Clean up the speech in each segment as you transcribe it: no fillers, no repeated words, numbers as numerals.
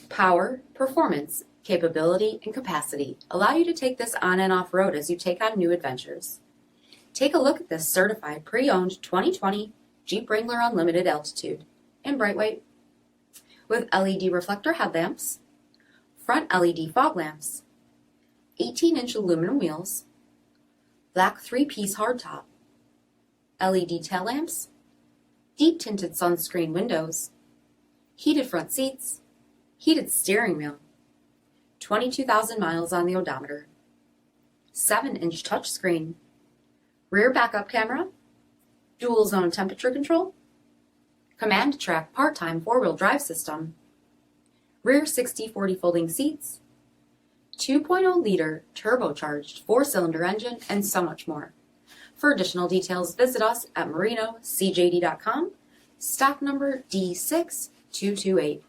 Power, performance, capability, and capacity allow you to take this on and off road as you take on new adventures. Take a look at this certified pre-owned 2020 Jeep Wrangler Unlimited Altitude in bright white with LED reflector headlamps, front LED fog lamps, 18-inch aluminum wheels, black 3-piece hardtop, LED tail lamps, deep tinted sunscreen windows, heated front seats, heated steering wheel, 22,000 miles on the odometer, 7-inch touchscreen, rear backup camera, dual zone temperature control, command track part-time 4-wheel drive system, rear 60/40 folding seats, 2.0-liter turbocharged 4-cylinder engine, and so much more. For additional details, visit us at marinocjd.com, stock number D6228.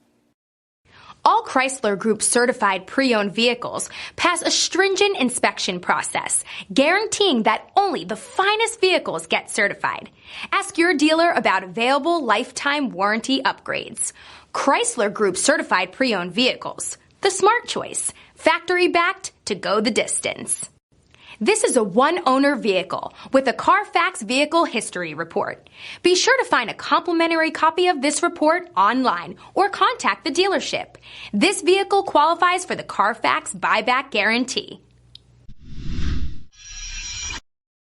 All Chrysler Group certified pre-owned vehicles pass a stringent inspection process, guaranteeing that only the finest vehicles get certified. Ask your dealer about available lifetime warranty upgrades. Chrysler Group certified pre-owned vehicles, the smart choice, factory backed to go the distance. This is a one-owner vehicle with a CARFAX vehicle history report. Be sure to find a complimentary copy of this report online or contact the dealership. This vehicle qualifies for the CARFAX buyback guarantee.